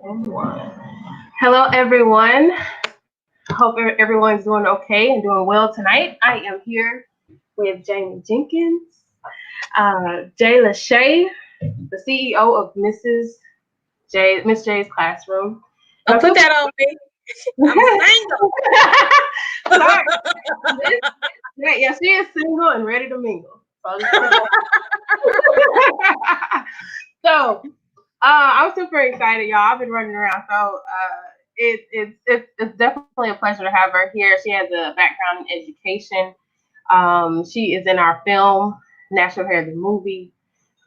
And one. Hello, everyone. Hope everyone's doing okay and doing well tonight. I am here with Jamie Jenkins, Leshae, the CEO of Miss J's Classroom. Don't put that on me. I'm single. Sorry. Yeah, she is single and ready to mingle. So, I'm super excited, y'all. I've been running around, so it's definitely a pleasure to have her here. She has a background in education. She is in our film, National Hair the Movie.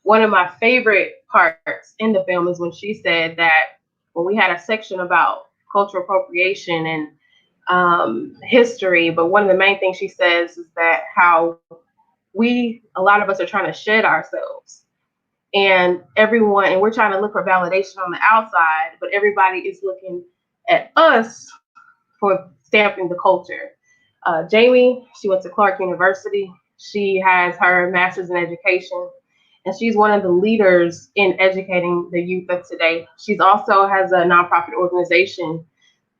One of my favorite parts in the film is when she said that when we had a section about cultural appropriation and history, but one of the main things she says is that how a lot of us are trying to shed ourselves and we're trying to look for validation on the outside, but everybody is looking at us for stamping the culture. Jamie, she went to Clark University. She has her master's in education, and she's one of the leaders in educating the youth of today. She's also has a nonprofit organization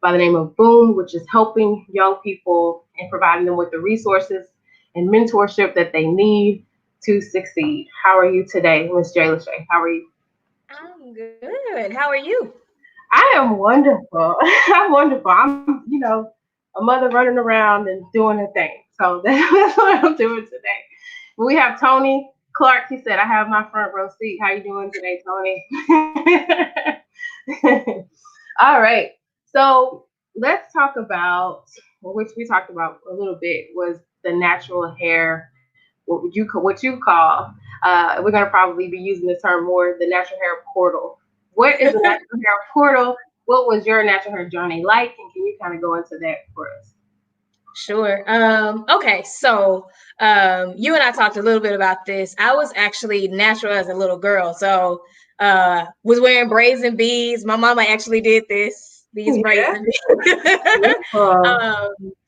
by the name of Boom, which is helping young people and providing them with the resources and mentorship that they need to succeed. How are you today, Miss J. Leshae? How are you? I'm good. How are you? I am wonderful. I'm wonderful. I'm, a mother running around and doing a thing. So that's what I'm doing today. We have Tony Clark. He said, I have my front row seat. How you doing today, Tony? All right. So let's talk about, which we talked about a little bit, was the natural hair, what you call, we're going to probably be using the term more, the natural hair portal. What is the natural hair portal? What was your natural hair journey like? And can you kind of go into that for us? Sure. Okay. So you and I talked a little bit about this. I was actually natural as a little girl. So was wearing braids and beads. My mama actually did these braids and beads.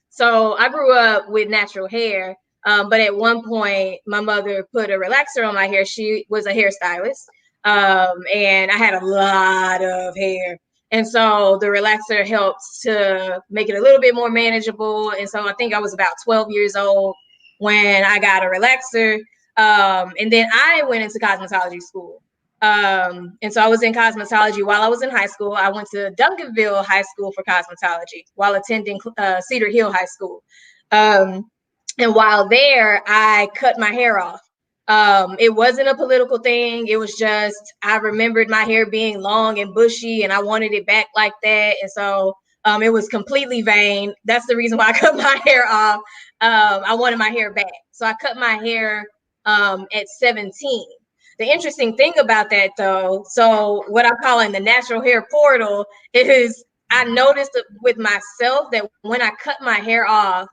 So I grew up with natural hair. But at one point, my mother put a relaxer on my hair. She was a hairstylist. And I had a lot of hair. And so the relaxer helps to make it a little bit more manageable. And so I think I was about 12 years old when I got a relaxer. And then I went into cosmetology school. And so I was in cosmetology while I was in high school. I went to Duncanville High School for cosmetology while attending Cedar Hill High School. And while there, I cut my hair off. It wasn't a political thing. It was just, I remembered my hair being long and bushy and I wanted it back like that. And so it was completely vain. That's the reason why I cut my hair off. I wanted my hair back. So I cut my hair at 17. The interesting thing about that though, so what I'm calling the natural hair portal is I noticed with myself that when I cut my hair off,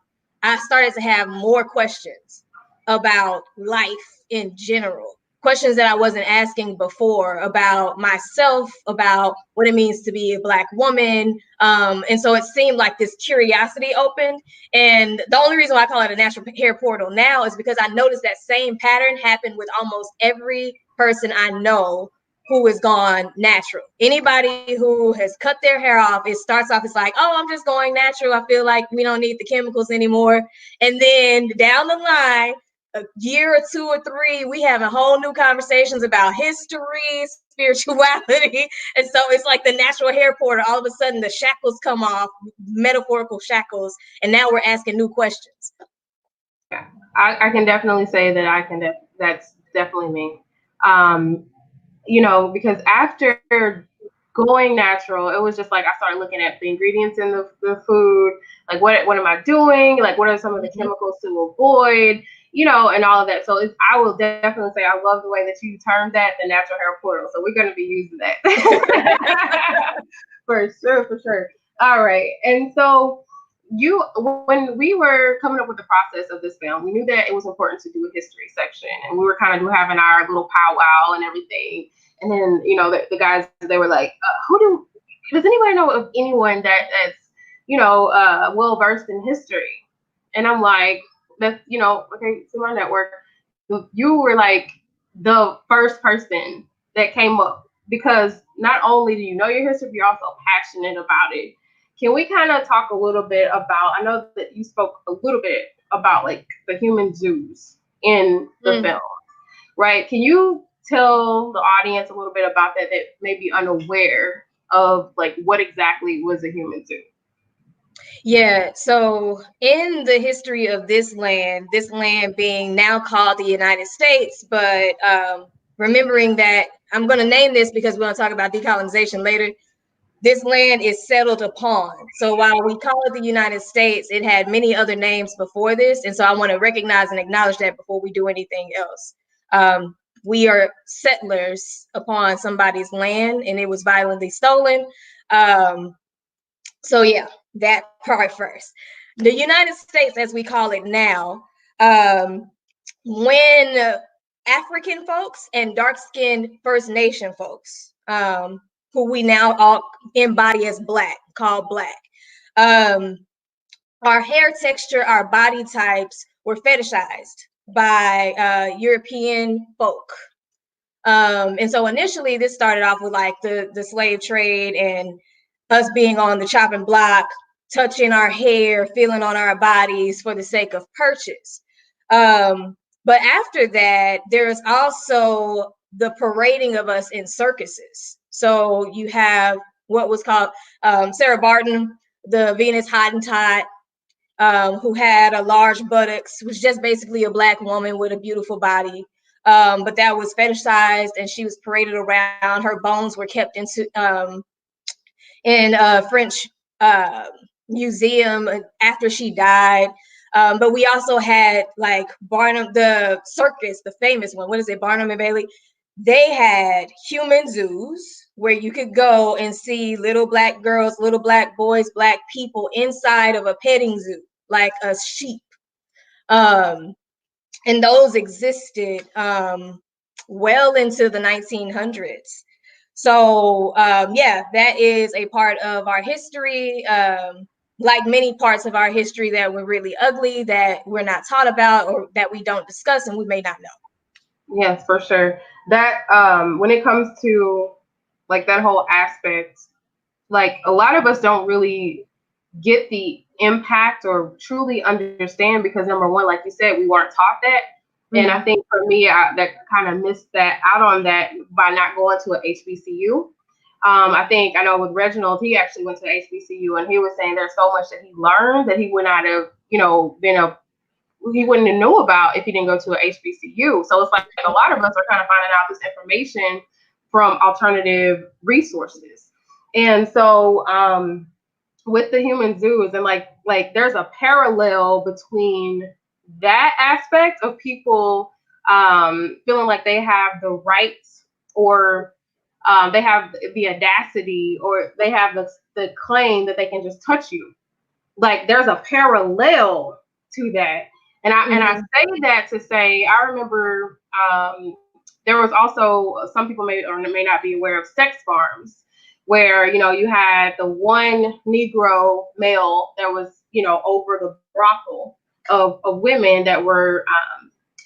I started to have more questions about life in general, questions that I wasn't asking before about myself, about what it means to be a Black woman. And so it seemed like this curiosity opened. And the only reason why I call it a natural hair portal now is because I noticed that same pattern happened with almost every person I know who is gone natural. Anybody who has cut their hair off, it starts off, it's like, oh, I'm just going natural. I feel like we don't need the chemicals anymore. And then down the line, a year or two or three, we have a whole new conversations about history, spirituality. And so it's like the natural hair portal. All of a sudden the shackles come off, metaphorical shackles. And now we're asking new questions. Yeah, I can definitely say that that's definitely me. Because after going natural, it was just like I started looking at the ingredients in the food, like what am I doing? Like what are some of the chemicals to avoid? And all of that. So I will definitely say I love the way that you termed that the natural hair portal. So we're going to be using that for sure. All right. And so when we were coming up with the process of this film, we knew that it was important to do a history section, and we were kind of having our little powwow and everything. And then, the guys, they were like, does anybody know of anyone that's, well versed in history? And I'm like, that's, okay, to my network, you were like the first person that came up because not only do you know your history, but you're also passionate about it. Can we kind of talk a little bit about, I know that you spoke a little bit about like the human zoos in the film, right? Can you tell the audience a little bit about that may be unaware of like what exactly was a human zoo? Yeah, so in the history of this land being now called the United States, but remembering that I'm going to name this because we're going to talk about decolonization later. This land is settled upon. So while we call it the United States, it had many other names before this. And so I want to recognize and acknowledge that before we do anything else. We are settlers upon somebody's land, and it was violently stolen. So yeah, that part first. The United States, as we call it now, when African folks and dark-skinned First Nation folks, who we now all embody as Black, called Black, our hair texture, our body types were fetishized by European folk. And so initially this started off with like the slave trade and us being on the chopping block, touching our hair, feeling on our bodies for the sake of purchase. But after that, there's also the parading of us in circuses. So you have what was called Sarah Barden, the Venus Hottentot, who had a large buttocks, was just basically a Black woman with a beautiful body. But that was fetishized, and she was paraded around. Her bones were kept in a French museum after she died. But we also had like Barnum, the circus, the famous one. What is it, Barnum and Bailey? They had human zoos where you could go and see little Black girls, little Black boys, Black people inside of a petting zoo, like a sheep. And those existed well into the 1900s. So yeah, that is a part of our history. Like many parts of our history that were really ugly, that we're not taught about or that we don't discuss and we may not know. Yes, for sure. That when it comes to like that whole aspect, like a lot of us don't really get the impact or truly understand because number one, like you said, we weren't taught that. And I think for me, that kind of missed that out on that by not going to a HBCU. I think I know with Reginald, he actually went to HBCU and he was saying there's so much that he learned that he would not have, he wouldn't have knew about if he didn't go to a HBCU. So it's like a lot of us are kind of finding out this information from alternative resources. And so with the human zoos and like there's a parallel between that aspect of people feeling like they have the rights or they have the audacity or they have the claim that they can just touch you. Like there's a parallel to that. And I say that to say I remember there was also some people may or may not be aware of sex farms where you had the one Negro male that was over the brothel of women that were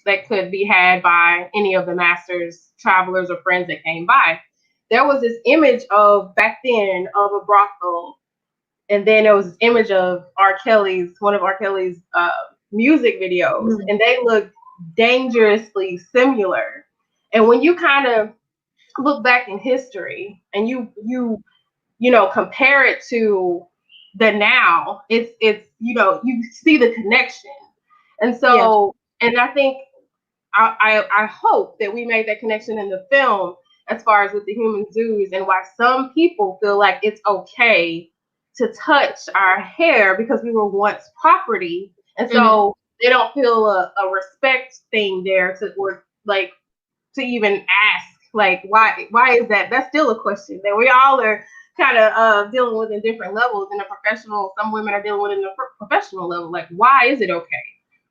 that could be had by any of the master's travelers or friends that came by. There was this image of back then of a brothel, and then there was this image of one of R. Kelly's music videos, and they looked dangerously similar. And when you kind of look back in history and you compare it to the now, it's you see the connection. And so and I think I hope that we made that connection in the film as far as with the human zoos and why some people feel like it's okay to touch our hair because we were once property. And so they don't feel a respect thing there or like to even ask like why is that? That's still a question that we all are kind of dealing with in different levels in a professional. Some women are dealing with it in a professional level. Like, why is it okay?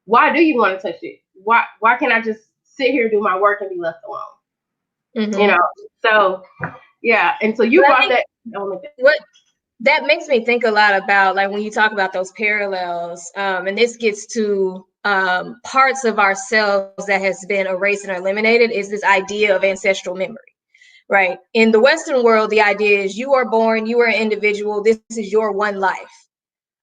Why do you want to touch it? Why can't I just sit here and do my work and be left alone? So yeah. And so you brought that element. What that makes me think a lot about, like, when you talk about those parallels, and this gets to parts of ourselves that has been erased and eliminated, is this idea of ancestral memory. right? In the Western world, the idea is you are born, you are an individual, this is your one life.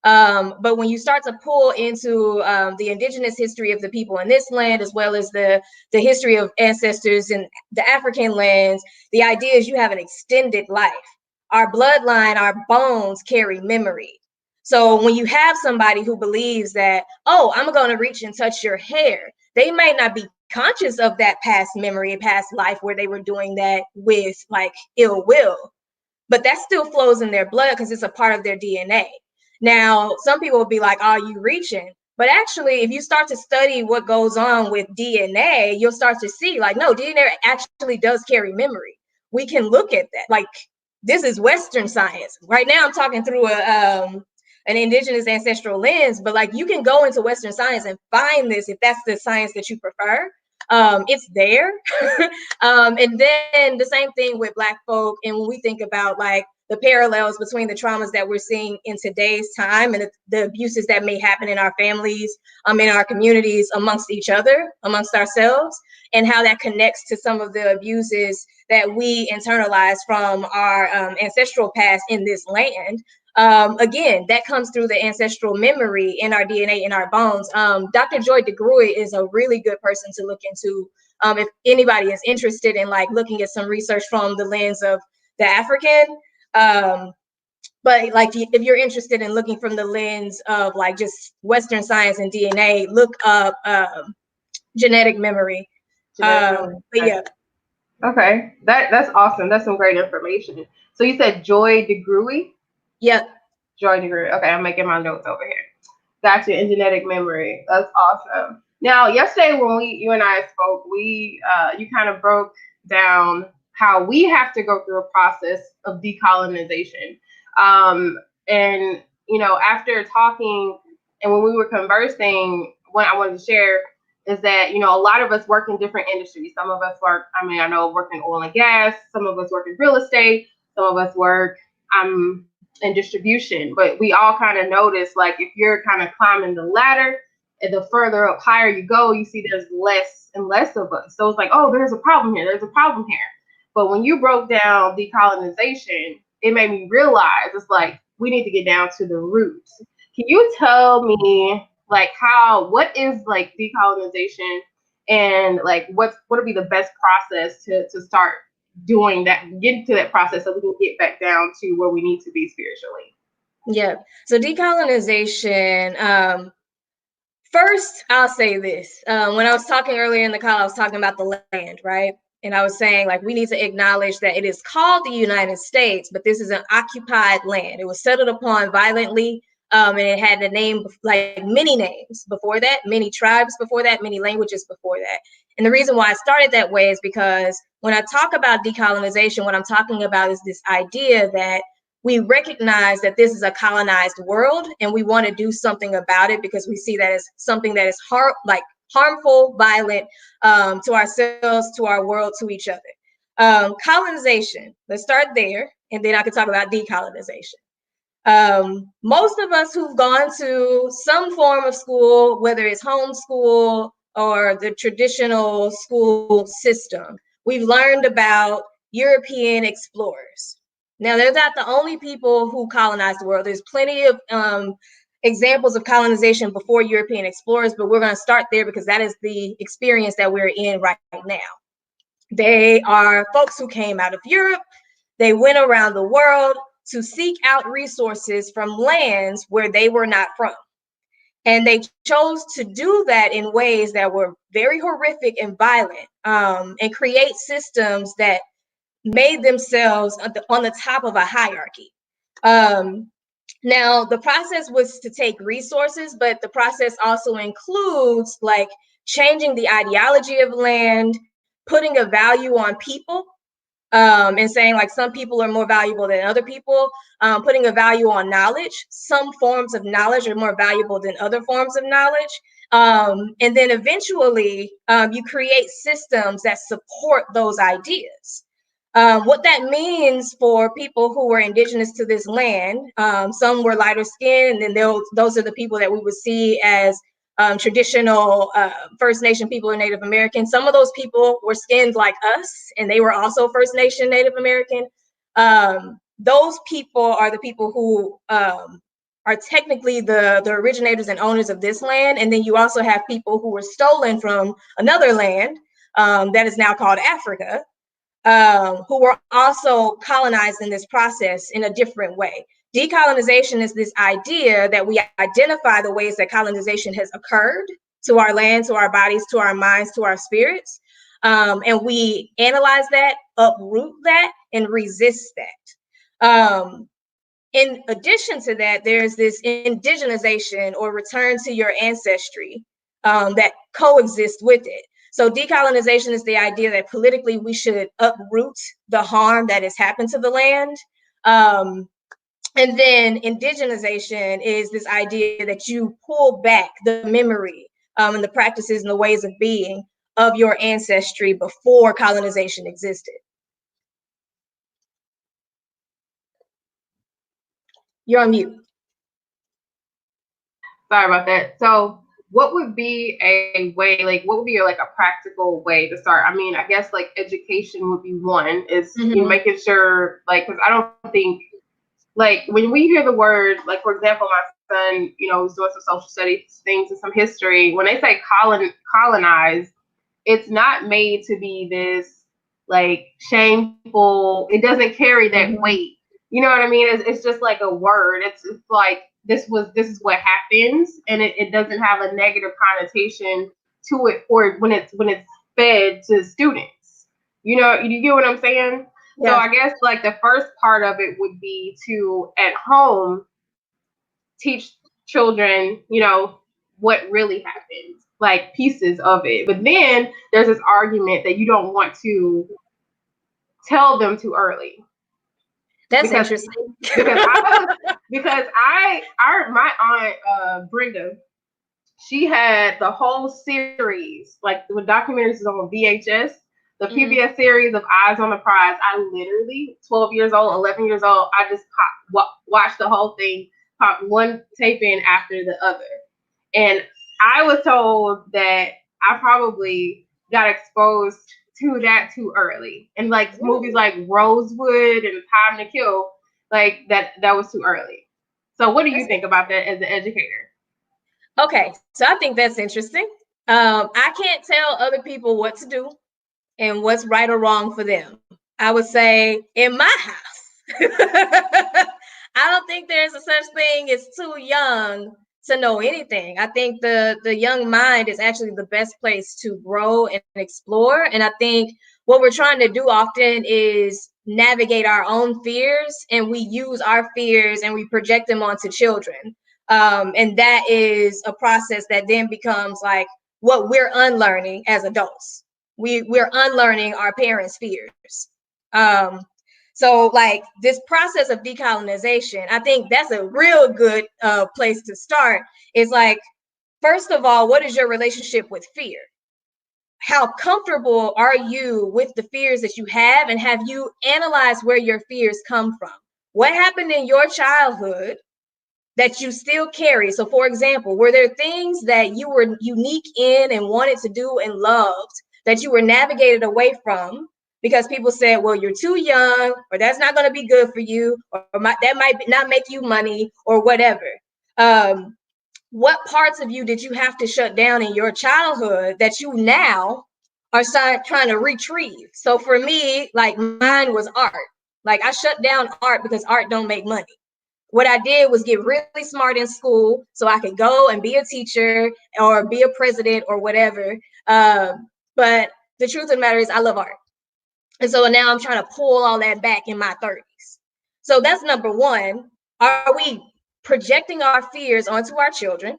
But when you start to pull into the indigenous history of the people in this land, as well as the history of ancestors in the African lands, the idea is you have an extended life. Our bloodline, our bones carry memory. So when you have somebody who believes that, oh, I'm going to reach and touch your hair, they might not be conscious of that past memory and past life where they were doing that with like ill will, but that still flows in their blood because it's a part of their DNA. Now, some people will be like, "Are you reaching?" But actually, if you start to study what goes on with DNA, you'll start to see like, no, DNA actually does carry memory. We can look at that. Like, this is Western science. Right now, I'm talking through an indigenous ancestral lens, but like you can go into Western science and find this if that's the science that you prefer. It's there. And then the same thing with Black folk. And when we think about like the parallels between the traumas that we're seeing in today's time and the abuses that may happen in our families, in our communities, amongst each other, amongst ourselves, and how that connects to some of the abuses that we internalize from our ancestral past in this land. Again, that comes through the ancestral memory in our DNA, in our bones. Dr. Joy DeGruy is a really good person to look into if anybody is interested in like looking at some research from the lens of the African. But like if you're interested in looking from the lens of like just Western science and DNA, look up genetic memory. But yeah. Okay, that's awesome. That's some great information. So you said Joy DeGruy? Yep. Joy DeGruy. Okay, I'm making my notes over here. Gotcha. In genetic memory. That's awesome. Now, yesterday when you and I spoke, you kind of broke down how we have to go through a process of decolonization. And after talking and when we were conversing, what I wanted to share is that a lot of us work in different industries. Some of us work. I know work in oil and gas. Some of us work in real estate. Some of us work in distribution. But we all kind of notice, like, if you're kind of climbing the ladder, and the further up higher you go, you see there's less and less of us. So it's like, oh, there's a problem here. There's a problem here. But when you broke down decolonization, it made me realize it's like we need to get down to the roots. Can you tell me like what is like decolonization and like what would be the best process to start doing that, get to that process so we can get back down to where we need to be spiritually? Yeah. So decolonization, first, I'll say this. When I was talking earlier in the call, I was talking about the land, right? And I was saying, like, we need to acknowledge that it is called the United States, but this is an occupied land. It was settled upon violently, and it had a name, like many names before that, many tribes before that, many languages before that. And the reason why I started that way is because when I talk about decolonization, what I'm talking about is this idea that we recognize that this is a colonized world and we want to do something about it because we see that as something that is harmful, violent, to ourselves, to our world, to each other. Colonization, let's start there, and then I can talk about decolonization. Most of us who've gone to some form of school, whether it's homeschool or the traditional school system, we've learned about European explorers. Now, they're not the only people who colonized the world. There's plenty of examples of colonization before European explorers, but we're going to start there because that is the experience that we're in right now. They are folks who came out of Europe. They went around the world to seek out resources from lands where they were not from. And they chose to do that in ways that were very horrific and violent, and create systems that made themselves on the top of a hierarchy. Now, the process was to take resources, but the process also includes like changing the ideology of land, putting a value on people, and saying like some people are more valuable than other people, putting a value on knowledge. Some forms of knowledge are more valuable than other forms of knowledge. And then eventually you create systems that support those ideas. What that means for people who were indigenous to this land, some were lighter skinned, and then those are the people that we would see as traditional First Nation people and Native American. Some of those people were skinned like us, and they were also First Nation Native American. Those people are the people who are technically the originators and owners of this land. And then you also have people who were stolen from another land that is now called Africa, who were also colonized in this process in a different way. Decolonization is this idea that we identify the ways that colonization has occurred to our land, to our bodies, to our minds, to our spirits. And we analyze that, uproot that, and resist that. In addition to that, there's this indigenization or return to your ancestry that coexists with it. So decolonization is the idea that politically we should uproot the harm that has happened to the land. And then indigenization is this idea that you pull back the memory and the practices and the ways of being of your ancestry before colonization existed. You're on mute. Sorry about that. So what would be a way, like what would be like a practical way to start? I mean, I guess like education would be one, is you know, making sure, like, because I don't think, like, when we hear the word, like, for example, my son, you know, was doing some social studies things and some history. When they say colonize, it's not made to be this like shameful. It doesn't carry that weight. You know what I mean? It's just like a word. It's like this is what happens, and it doesn't have a negative connotation to it for when it's fed to students. You know, you get what I'm saying? Yeah. So I guess like the first part of it would be to at home teach children, you know, what really happened, like pieces of it. But then there's this argument that you don't want to tell them too early. That's interesting. because my aunt Brenda, she had the whole series, like with documentaries on VHS, the PBS series of Eyes on the Prize. I literally, 12 years old, 11 years old, I just watched the whole thing, popped one tape in after the other. And I was told that I probably got exposed to that too early. And like movies like Rosewood and Time to Kill, like that was too early. So what do you think about that as an educator? Okay, so I think that's interesting. I can't tell other people what to do and what's right or wrong for them. I would say in my house, I don't think there's a such thing as too young to know anything. I think the young mind is actually the best place to grow and explore. And I think what we're trying to do often is navigate our own fears, and we use our fears and we project them onto children. And that is a process that then becomes like what we're unlearning as adults. We're unlearning our parents' fears. So like this process of decolonization, I think that's a real good place to start. Is like, first of all, what is your relationship with fear? How comfortable are you with the fears that you have, and have you analyzed where your fears come from? What happened in your childhood that you still carry? So for example, were there things that you were unique in and wanted to do and loved that you were navigated away from because people said, well, you're too young, or that's not going to be good for you, or that might not make you money, or whatever? What parts of you did you have to shut down in your childhood that you now are trying to retrieve? So for me, like mine was art. Like I shut down art because art don't make money. What I did was get really smart in school so I could go and be a teacher or be a president or whatever. But the truth of the matter is I love art. And so now I'm trying to pull all that back in my 30s. So that's number one. Are we projecting our fears onto our children?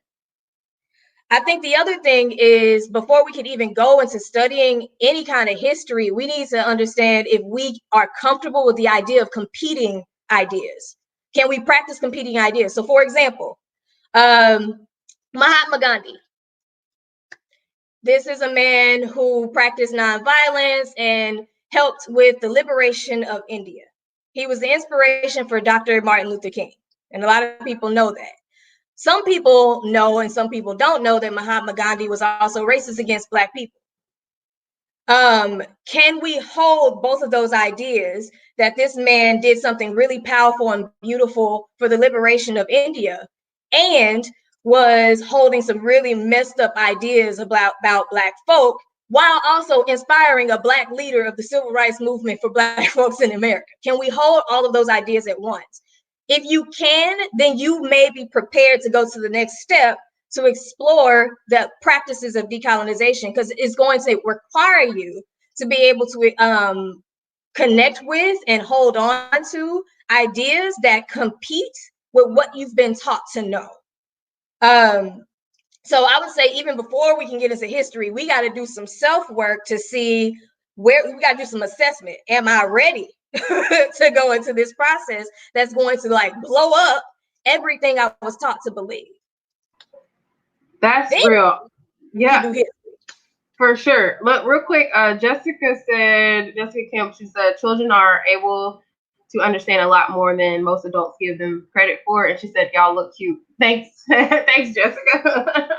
I think the other thing is, before we could even go into studying any kind of history, we need to understand if we are comfortable with the idea of competing ideas. Can we practice competing ideas? So for example, Mahatma Gandhi. This is a man who practiced nonviolence and helped with the liberation of India. He was the inspiration for Dr. Martin Luther King, and a lot of people know that. Some people know and some people don't know that Mahatma Gandhi was also racist against Black people. Can we hold both of those ideas, that this man did something really powerful and beautiful for the liberation of India and was holding some really messed up ideas about Black folk, while also inspiring a Black leader of the civil rights movement for Black folks in America? Can we hold all of those ideas at once? If you can, then you may be prepared to go to the next step to explore the practices of decolonization, because it's going to require you to be able to connect with and hold on to ideas that compete with what you've been taught to know. So I would say, even before we can get into history, we got to do some self-work to see where we got to do some assessment. Am I ready to go into this process that's going to like blow up everything I was taught to believe? That's Then real. Yeah, do history. for sure. Look, real quick, Jessica Kemp, she said, children are able to understand a lot more than most adults give them credit for. And she said, y'all look cute. Thanks. Thanks, Jessica.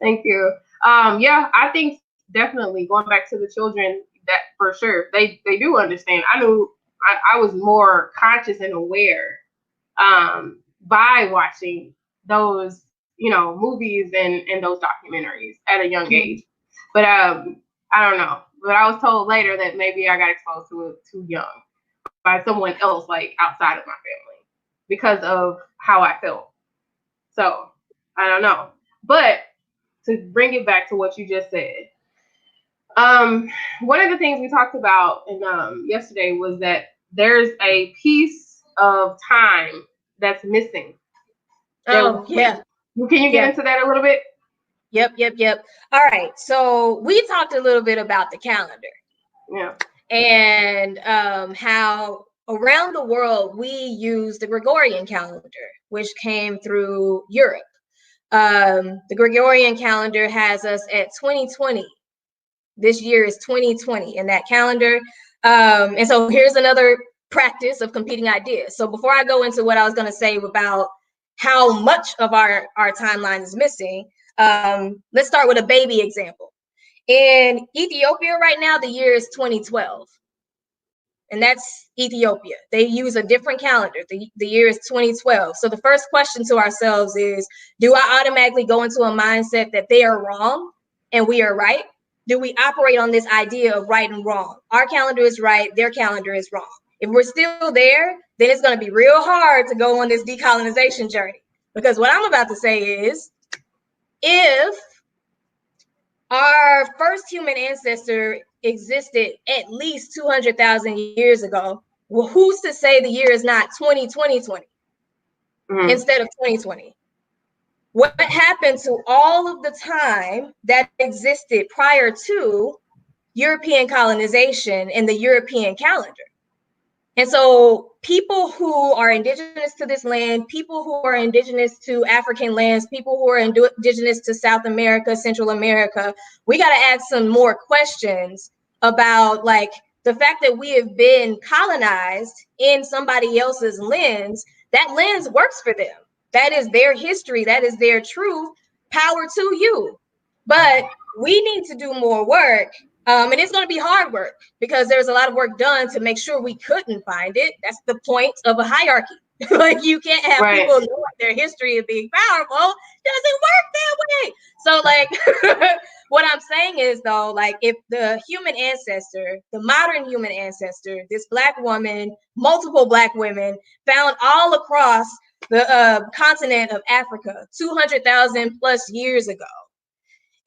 Thank you. Yeah, I think definitely going back to the children, that for sure, they do understand. I knew I was more conscious and aware by watching those, movies and those documentaries at a young age. But I don't know. But I was told later that maybe I got exposed to it too young by someone else, like outside of my family, because of how I felt. So I don't know. But to bring it back to what you just said, one of the things we talked about yesterday was that there's a piece of time that's missing. Oh, yeah. Can you get into that a little bit? Yep. All right. So we talked a little bit about the calendar. Yeah. And how around the world we use the Gregorian calendar, which came through Europe. The Gregorian calendar has us at 2020. This year is 2020 in that calendar. And so here's another practice of competing ideas. So before I go into what I was going to say about how much of our timeline is missing, let's start with a baby example. In Ethiopia right now, the year is 2012. And that's Ethiopia. They use a different calendar. The year is 2012. So the first question to ourselves is, do I automatically go into a mindset that they are wrong and we are right? Do we operate on this idea of right and wrong? Our calendar is right, their calendar is wrong. If we're still there, then it's going to be real hard to go on this decolonization journey. Because what I'm about to say is, if our first human ancestor existed at least 200,000 years ago, well, who's to say the year is not 2020 instead of 2020? What happened to all of the time that existed prior to European colonization and the European calendar? And so people who are indigenous to this land, people who are indigenous to African lands, people who are indigenous to South America, Central America, we got to ask some more questions about like the fact that we have been colonized in somebody else's lens. That lens works for them. That is their history. That is their truth. Power to you. But we need to do more work. And it's going to be hard work because there's a lot of work done to make sure we couldn't find it. That's the point of a hierarchy. Like you can't have people know their history of being powerful. It doesn't work that way. So like what I'm saying is though, like if the human ancestor, the modern human ancestor, this Black woman, multiple Black women found all across the continent of Africa 200,000 plus years ago.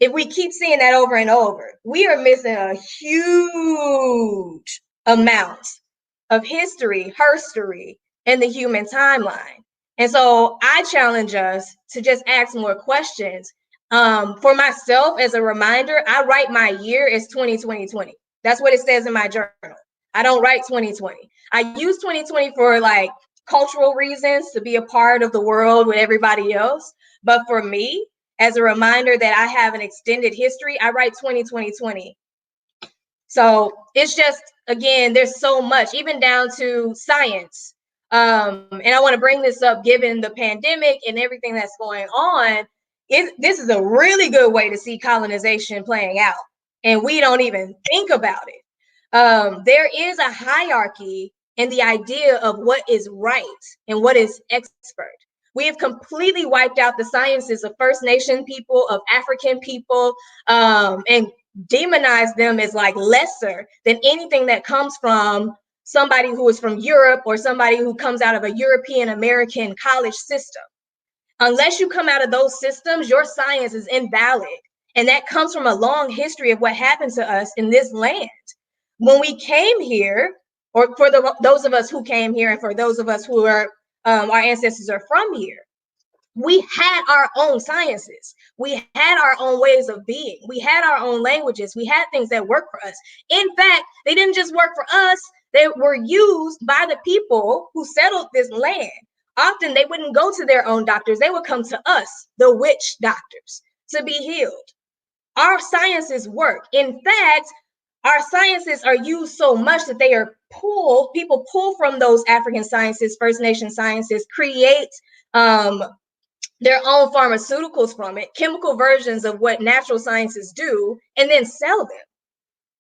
If we keep seeing that over and over, we are missing a huge amount of history, herstory, in the human timeline. And so I challenge us to just ask more questions. For myself, as a reminder, I write my year as 2020. That's what it says in my journal. I don't write 2020. I use 2020 for like cultural reasons, to be a part of the world with everybody else. But for me, as a reminder that I have an extended history, I write 2020. So it's just, again, there's so much, even down to science. And I want to bring this up given the pandemic and everything that's going on. This is a really good way to see colonization playing out, and we don't even think about it. There is a hierarchy in the idea of what is right and what is expert. We have completely wiped out the sciences of First Nation people, of African people, and demonized them as like lesser than anything that comes from somebody who is from Europe or somebody who comes out of a European American college system. Unless you come out of those systems, your science is invalid. And that comes from a long history of what happened to us in this land. When we came here, or for those of us who came here, and for those of us who are our ancestors are from here, we had our own sciences. We had our own ways of being. We had our own languages. We had things that worked for us. In fact, they didn't just work for us, they were used by the people who settled this land. Often they wouldn't go to their own doctors, they would come to us, the witch doctors, to be healed. Our sciences work. In fact, our sciences are used so much that they are people pull from those African sciences, First Nation sciences, create their own pharmaceuticals from it, chemical versions of what natural sciences do, and then sell them.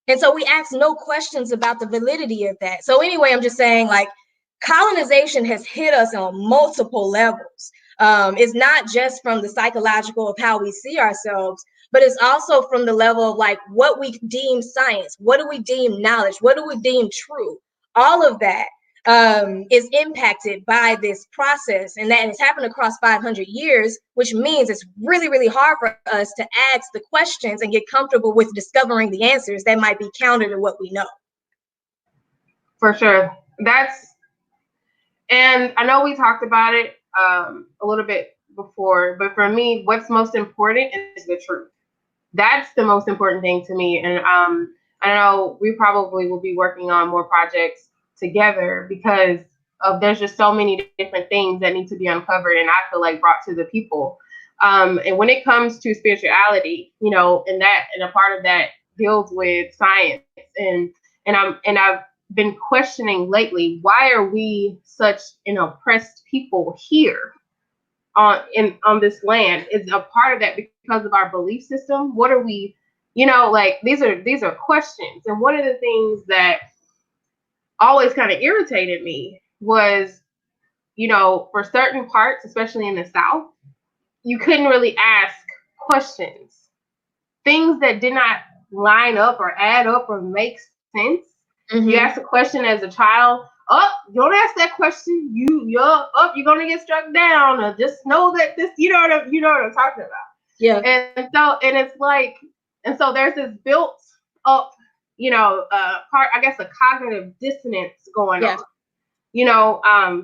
And so we ask no questions about the validity of that. So anyway, I'm just saying, like, colonization has hit us on multiple levels. It's not just from the psychological of how we see ourselves, but it's also from the level of like what we deem science, what do we deem knowledge, what do we deem true. All of that is impacted by this process, and that has happened across 500 years, which means it's really, really hard for us to ask the questions and get comfortable with discovering the answers that might be counter to what we know. For sure. And I know we talked about it a little bit before, but for me, what's most important is the truth. That's the most important thing to me. And I know we probably will be working on more projects together because there's just so many different things that need to be uncovered and I feel like brought to the people. And when it comes to spirituality, and a part of that deals with science, and I've been questioning lately, why are we such an oppressed people here on this land? Is a part of that because of our belief system? What are we, like these are questions. And one of the things that always kind of irritated me was, for certain parts, especially in the South, you couldn't really ask questions. Things that did not line up or add up or make sense. Mm-hmm. You ask a question as a child, don't ask that question. You're gonna get struck down, or just know that this, you know what I'm talking about. Yeah. And it's like, and so there's this built up, part, I guess, a cognitive dissonance going on.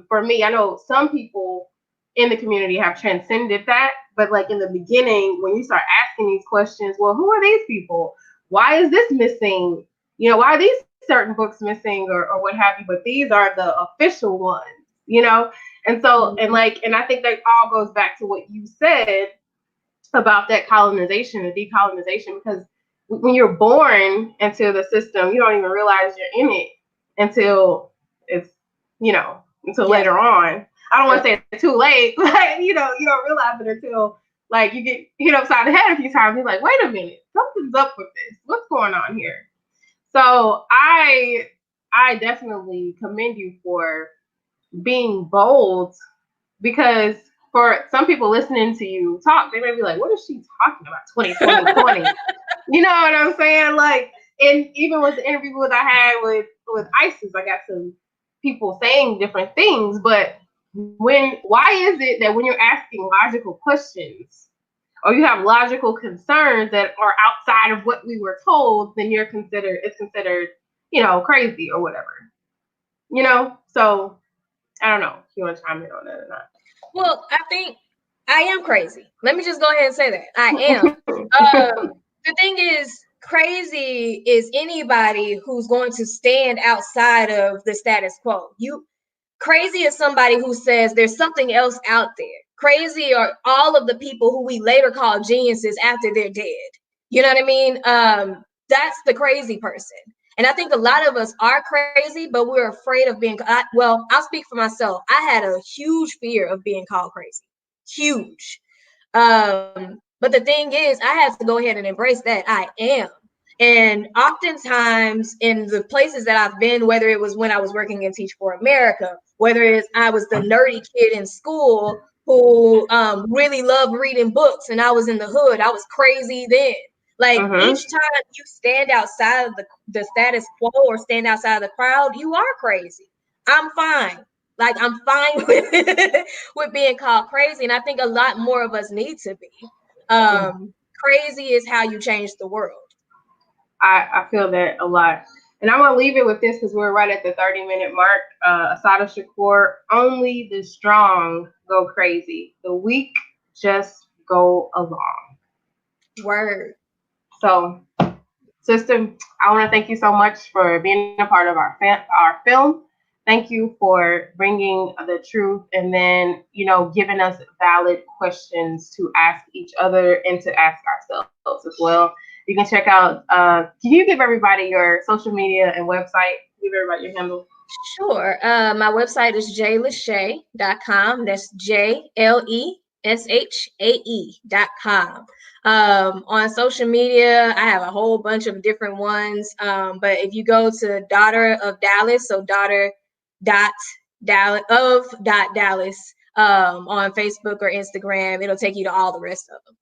For me, I know some people in the community have transcended that, but like in the beginning, when you start asking these questions, well, who are these people? Why is this missing? Why are these certain books missing or what have you? But these are the official ones, And so, and I think that all goes back to what you said about that colonization and decolonization, because when you're born into the system, you don't even realize you're in it until it's, until later on. I don't want to say it's too late, but you don't realize it until like you get hit upside the head a few times. You're like, wait a minute, something's up with this. What's going on here? So I definitely commend you for being bold, because for some people listening to you talk, they may be like, what is she talking about? 2020. You know what I'm saying? Like, and even with the interview that I had with ISIS, I got some people saying different things, but why is it that when you're asking logical questions or you have logical concerns that are outside of what we were told, then it's considered, crazy or whatever, So I don't know if you want to chime in on that or not. Well, I think I am crazy. Let me just go ahead and say that I am. The thing is, crazy is anybody who's going to stand outside of the status quo. Crazy is somebody who says there's something else out there. Crazy are all of the people who we later call geniuses after they're dead. You know what I mean? That's the crazy person. And I think a lot of us are crazy, but we're afraid of being, well, I'll speak for myself. I had a huge fear of being called crazy. Huge. But the thing is, I had to go ahead and embrace that I am. And oftentimes in the places that I've been, whether it was when I was working in Teach for America, whether it's I was the nerdy kid in school who really loved reading books and I was in the hood, I was crazy then. Like each time you stand outside of the status quo or stand outside of the crowd, you are crazy. I'm fine. Like I'm fine with being called crazy. And I think a lot more of us need to be. Crazy is how you change the world. I feel that a lot. And I'm going to leave it with this because we're right at the 30-minute mark. Asada Shakur, only the strong go crazy. The weak just go along. Word. So, sister, I want to thank you so much for being a part of our film. Thank you for bringing the truth and then, giving us valid questions to ask each other and to ask ourselves as well. You can check out, can you give everybody your social media and website? Give everybody your handle. Sure. My website is Leshae.com. That's JLESHAE.com. On social media, I have a whole bunch of different ones. But if you go to Daughter of Dallas, so Dallas, on Facebook or Instagram, it'll take you to all the rest of them.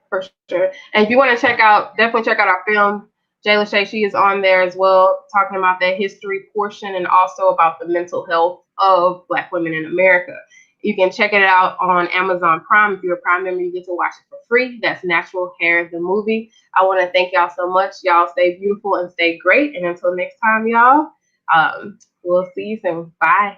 For sure. And if you want to definitely check out our film. Leshae, she is on there as well, talking about that history portion and also about the mental health of Black women in America. You can check it out on Amazon Prime. If you're a Prime member, you get to watch it for free. That's Natural Hair, the movie. I want to thank y'all so much. Y'all stay beautiful and stay great. And until next time, y'all, we'll see you soon. Bye.